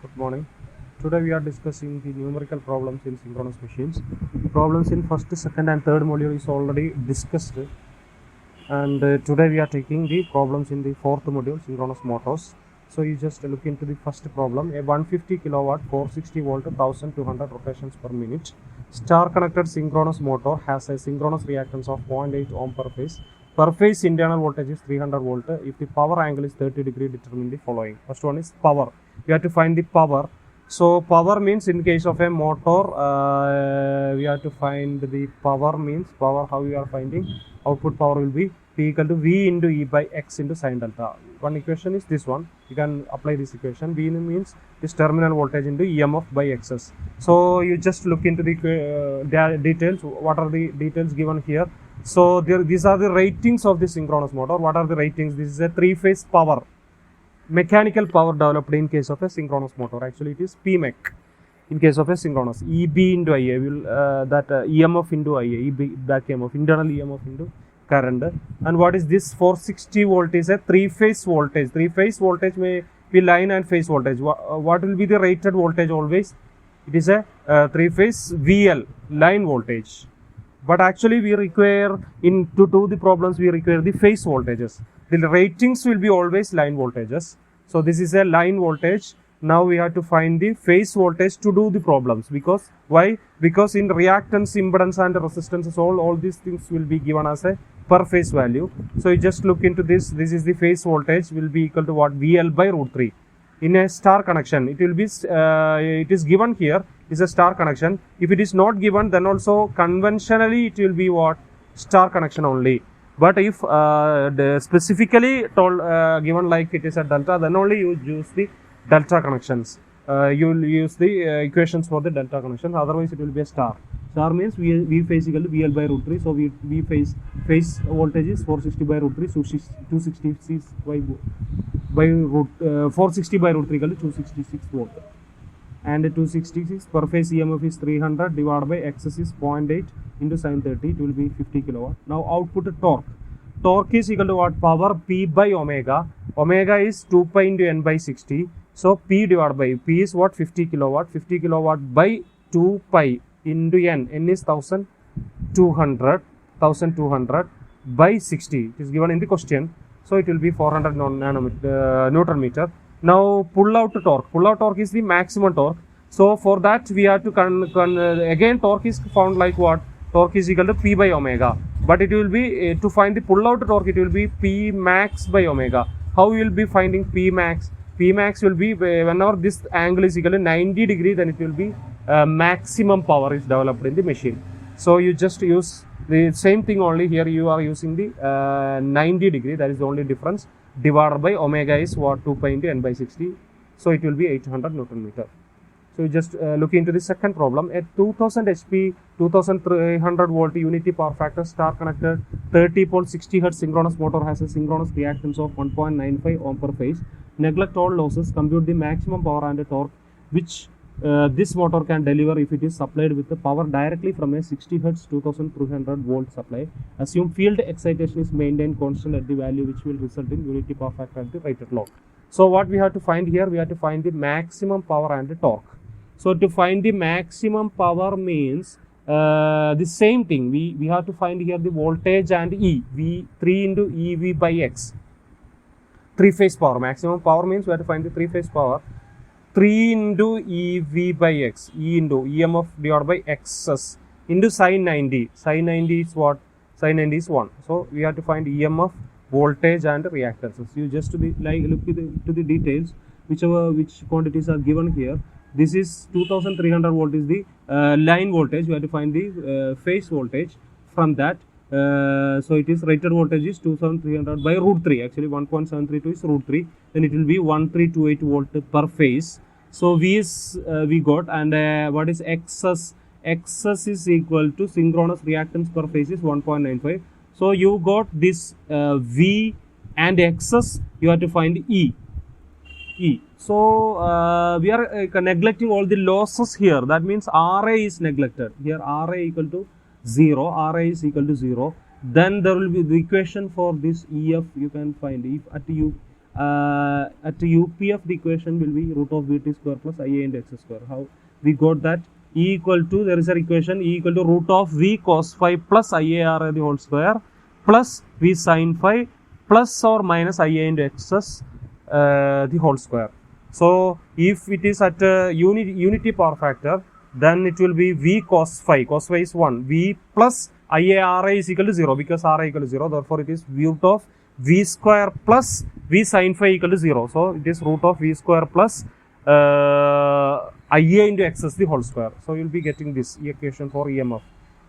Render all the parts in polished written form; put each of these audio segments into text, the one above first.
Good morning. Today we are discussing the numerical problems in synchronous machines. Problems in first, second and third module is already discussed, and today we are taking the problems in the fourth module, synchronous motors. So you just look into the first problem. A 150 kilowatt 460 volt 1200 rotations per minute star connected synchronous motor has a synchronous reactance of 0.8 ohm per phase. Per phase internal voltage is 300 volt. If the power angle is 30 degree, determine the following. First one is power. You have to find the power. So power means in case of a motor, we have to find the power means power. How you are finding? Output power will be P equal to V into E by X into sin delta. One equation is this one. You can apply this equation. V means this terminal voltage into EMF by Xs. So you just look into the details. What are the details given here? So these are the ratings of the synchronous motor. What are the ratings? This is a three-phase power. Mechanical power developed in case of a synchronous motor. Actually, it is Pmech in case of a synchronous. EB into IA will EMF into IA, EB back EMF, internal EMF into current. And what is this? 460 volt is a three-phase voltage. Three-phase voltage may be line and phase voltage. What will be the rated voltage always? It is a three-phase VL, line voltage. But actually we require, to do the problems, we require the phase voltages. The ratings will be always line voltages. So this is a line voltage. Now we have to find the phase voltage to do the problems. Because why? Because in reactance, impedance and resistance, all these things will be given as a per phase value. So you just look into this. This is the phase voltage will be equal to what? VL by root 3. In a star connection, it will be it is given here is a star connection. If it is not given, then also conventionally it will be what? Star connection only. But if specifically told given like it is a delta, then only you use the delta connections. You will use the equations for the delta connection. Otherwise, it will be a star. Star means V phase equal to VL by root 3. So V phase voltage is 460 by root 3. So 266 by root 460 by root 3 equal to 266 volt. And 266 per phase EMF is 300 divided by Xs is 0.8 into sin 30. It will be 50 kilowatt. Now output torque. Torque is equal to what? Power P by omega. Omega is 2 pi into N by 60. So P divided by P is what? 50 kilowatt. 50 kilowatt by 2 pi into N. N is 1200 by 60. It is given in the question. So it will be 400 Newton meter. Now pull out torque. Pull out torque is the maximum torque. So for that we have to again torque is found like what? Torque is equal to P by omega. But it will be to find the pull out torque, it will be P max by omega. How you will be finding P max? P max will be whenever this angle is equal to 90 degree, then it will be maximum power is developed in the machine. So you just use the same thing, only here you are using the 90 degree, that is the only difference, divided by omega is what? 2 pi into N by 60. So it will be 800 Newton meter. So you just look into the second problem. At 2000 HP, 2300 volt unity power factor star connected 30 pole 60 Hz synchronous motor has a synchronous reactance of 1.95 ohm per phase. Neglect all losses. Compute the maximum power and torque which this motor can deliver if it is supplied with the power directly from a 60 Hz 2300 volt supply. Assume field excitation is maintained constant at the value which will result in unity power factor at the rated load. So what we have to find here? We have to find the maximum power and the torque. So to find the maximum power means the same thing. We have to find here the voltage and E. V3 into EV by X. Three phase power. Maximum power means we have to find the three phase power. 3 into EV by X. E into EMF divided by Xs into sin 90. Sin 90 is what? Sin 90 is 1. So we have to find EMF, voltage and reactances. You just look to the details, which quantities are given here. This is 2300 volt is the line voltage. We have to find the phase voltage from that. So it is rated voltage is 2300 by root 3. Actually 1.732 is root 3. Then it will be 1328 volt per phase. So V is we got, and what is Xs? Xs is equal to synchronous reactance per phase is 1.95. So you got this V and Xs. You have to find E. So we are neglecting all the losses here. That means Ra is neglected. Here Ra equal to 0. Ra is equal to 0. Then there will be the equation for this EF. You can find if at at UPF the equation will be root of Vt square plus Ia into x square. How we got that? E equal to, there is an equation, E equal to root of V cos phi plus IAR the whole square plus V sin phi plus or minus Ia into xs the whole square. So if it is at unity power factor, then it will be V cos phi is 1, V plus IARA is equal to 0 because RA equal to 0, therefore it is root of V square plus V sin phi equal to 0. So it is root of V square plus Ia into xs the whole square. So you will be getting this equation for EMF,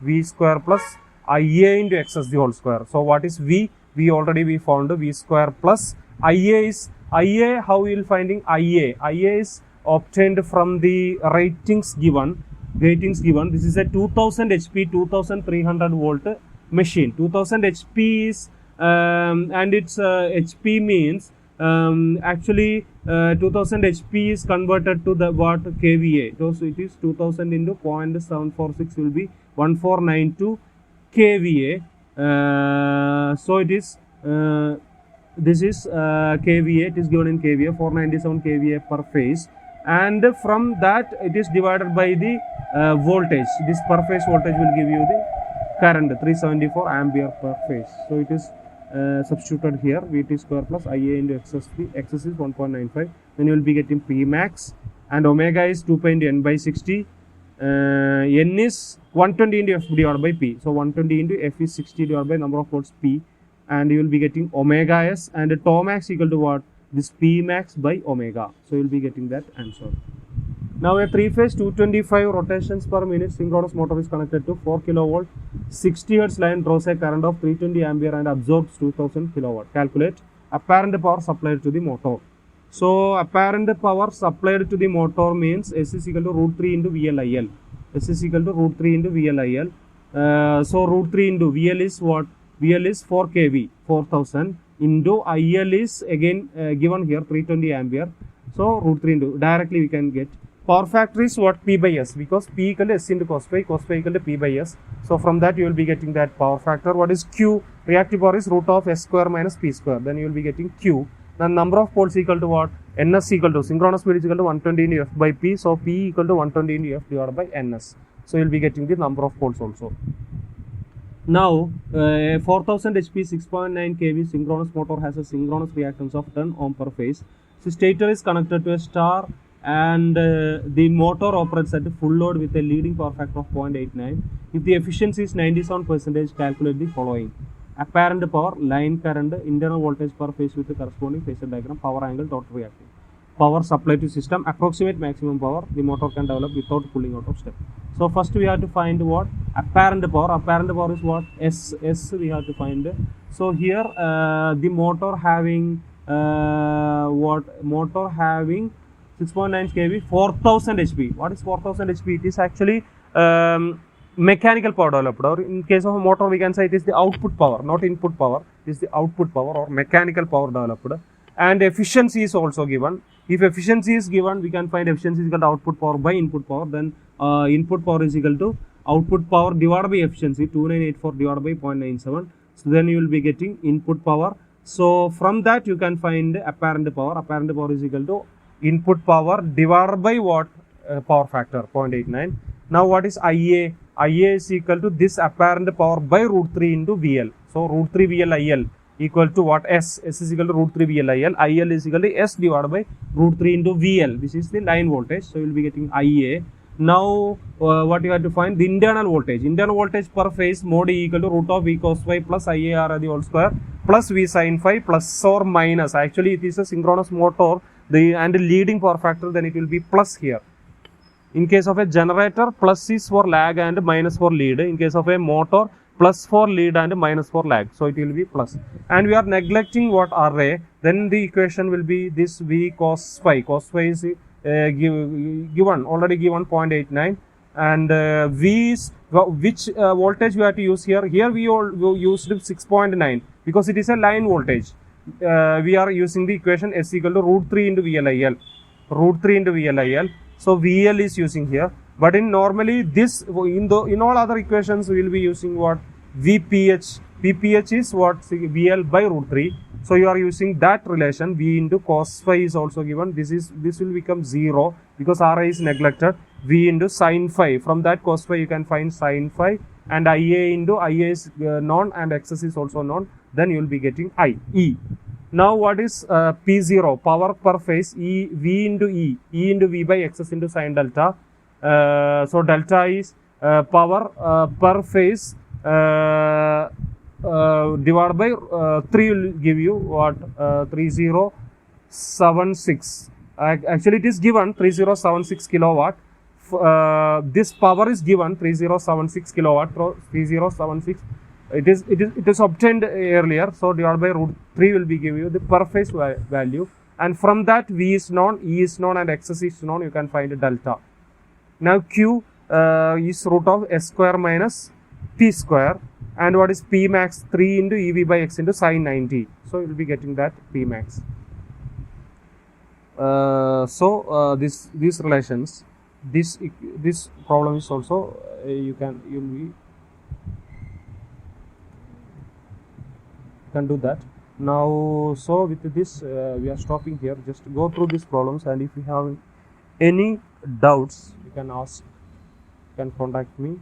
V square plus Ia into xs the whole square. So what is V? We already found V square plus Ia is Ia. How we will finding Ia? Ia is obtained from the ratings given. This is a 2000 HP 2300 volt machine. 2000 HP is and its HP means actually 2000 HP is converted to the what kVA. So it is 2000 into 0.746 will be 1492 kVA. So it is this is kVA. It is given in kVA, 497 kVA per phase, and from that it is divided by the voltage. This per phase voltage will give you the current 374 ampere per phase. So it is substituted here, Vt square plus Ia into xs. Xs is 1.95. Then you will be getting P max, and omega is 2 pi into n by 60. N is 120 into f divided by P. So 120 into f is 60 divided by number of volts P, and you will be getting omega s, and tau max equal to what? This P max by omega. So you will be getting that answer. Now a 3-phase 225 rotations per minute synchronous motor is connected to 4 kV 60 Hz line, draws a current of 320 ampere and absorbs 2000 kW. Calculate apparent power supplied to the motor. So apparent power supplied to the motor means S is equal to root 3 into VLIL. S is equal to root 3 into VLIL. So root 3 into VL is what? VL is 4 kV, 4000 into IL is again given here 320 ampere. So root 3 into, directly we can get power factor is what? P by S, because P equal to S into cos phi equal to P by S. So from that you will be getting that power factor. What is Q? Reactive power is root of S square minus P square. Then you will be getting Q. Then number of poles equal to what? Ns equal to, synchronous speed is equal to 120 into F by P. So P equal to 120 into F divided by Ns. So you will be getting the number of poles also. Now 4000 HP 6.9 kV synchronous motor has a synchronous reactance of 10 ohm per phase. So stator is connected to a star, and the motor operates at full load with a leading power factor of 0.89. If the efficiency is 97%, calculate the following: apparent power, line current, internal voltage per phase with the corresponding phasor diagram, power angle, total reactive, power supply to system, approximate maximum power the motor can develop without pulling out of step. So first we have to find what? Apparent power. Apparent power is what? S we have to find. So here the motor having motor having 6.9 kV, 4000 HP. What is 4000 HP? It is actually mechanical power developed, or in case of a motor we can say it is the output power, not input power. It is the output power or mechanical power developed, and efficiency is also given. If efficiency is given, we can find efficiency is equal to output power by input power. Then input power is equal to output power divided by efficiency, 2984 divided by 0.97. So then you will be getting input power. So from that you can find apparent power. Apparent power is equal to input power divided by what? Power factor 0.89. Now what is IA? IA is equal to this apparent power by root 3 into VL. So root 3 VL equal to what? S. S is equal to root 3 VL IL is equal to S divided by root 3 into VL. This is the line voltage. So you will be getting IA. Now what you have to find? The internal voltage. Internal voltage per phase mode equal to root of V cos phi plus IAR the whole square plus V sin phi plus or minus. Actually it is a synchronous motor, and leading power factor, then it will be plus here. In case of a generator, plus is for lag and minus for lead. In case of a motor, plus for lead and minus for lag. So it will be plus. And we are neglecting what? Array. Then the equation will be this V cos phi. Cos phi is given, already given 0.89. And V is, which voltage we have to use here? Here we used 6.9 because it is a line voltage. We are using the equation S equal to root 3 into VLIL. Root 3 into VLIL. So VL is using here. But in normally this, in all other equations we will be using what? VPH. PPH is what? VL by root 3. So you are using that relation. V into cos phi is also given. This will become 0 because RI is neglected. V into sin phi. From that cos phi you can find sin phi, and IA into IA is known and XS is also known. Then you will be getting E. Now what is P0? Power per phase. V into E into V by XS into sin delta. So delta is power per phase divided by 3 will give you what? 3076. Actually it is given 3076 kilowatt. This power is given 3076 kilowatt. 3076 it is obtained earlier, so divided by root 3 will be give you the per phase value, and from that V is known, E is known, and XS is known. You can find delta. Now Q is root of S square minus P square, and what is P max? 3 into EV by X into sin 90. So you will be getting that P max. These relations, this problem is also you can do that. Now, so with this we are stopping here. Just go through these problems, and if you have any doubts you can ask, you can contact me.